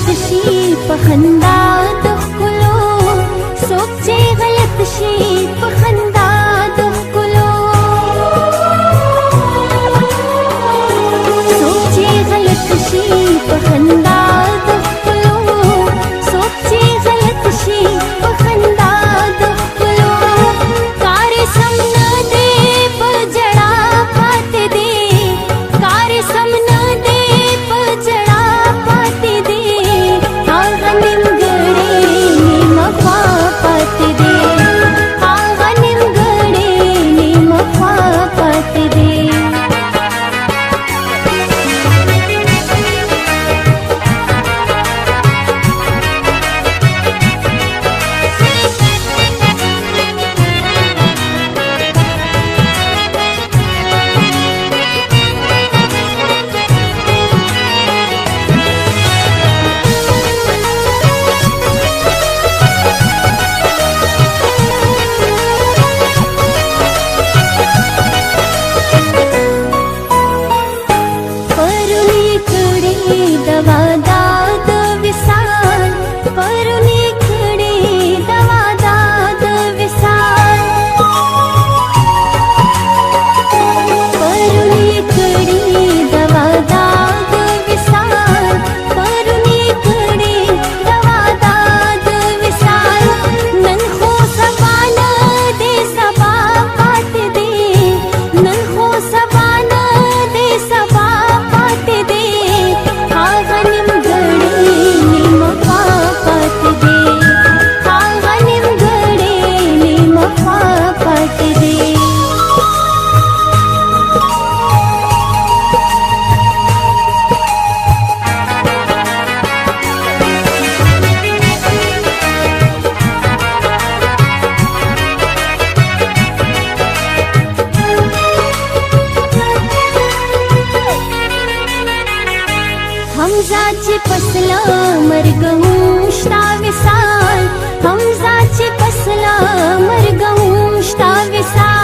غلط شي په خندا د ښکلو، څوک چې غلط شي په خندا د ښکلو، څوک چې غلط شي په خندا د ښکلو، څوک چې غلط شي په خندا د ښکلو، کار سم نه دی په جړا پاتې دی، کار سم نه دی په جړا پاتې دی، هغه نیمګړی نیمه خوا پاتې دی، هغه نیمګړی نیمه خوا پاتې دی. हमजा چې پسلا مرګم شتا وصال، हमजा چې پسلا مرګم شتا وصال.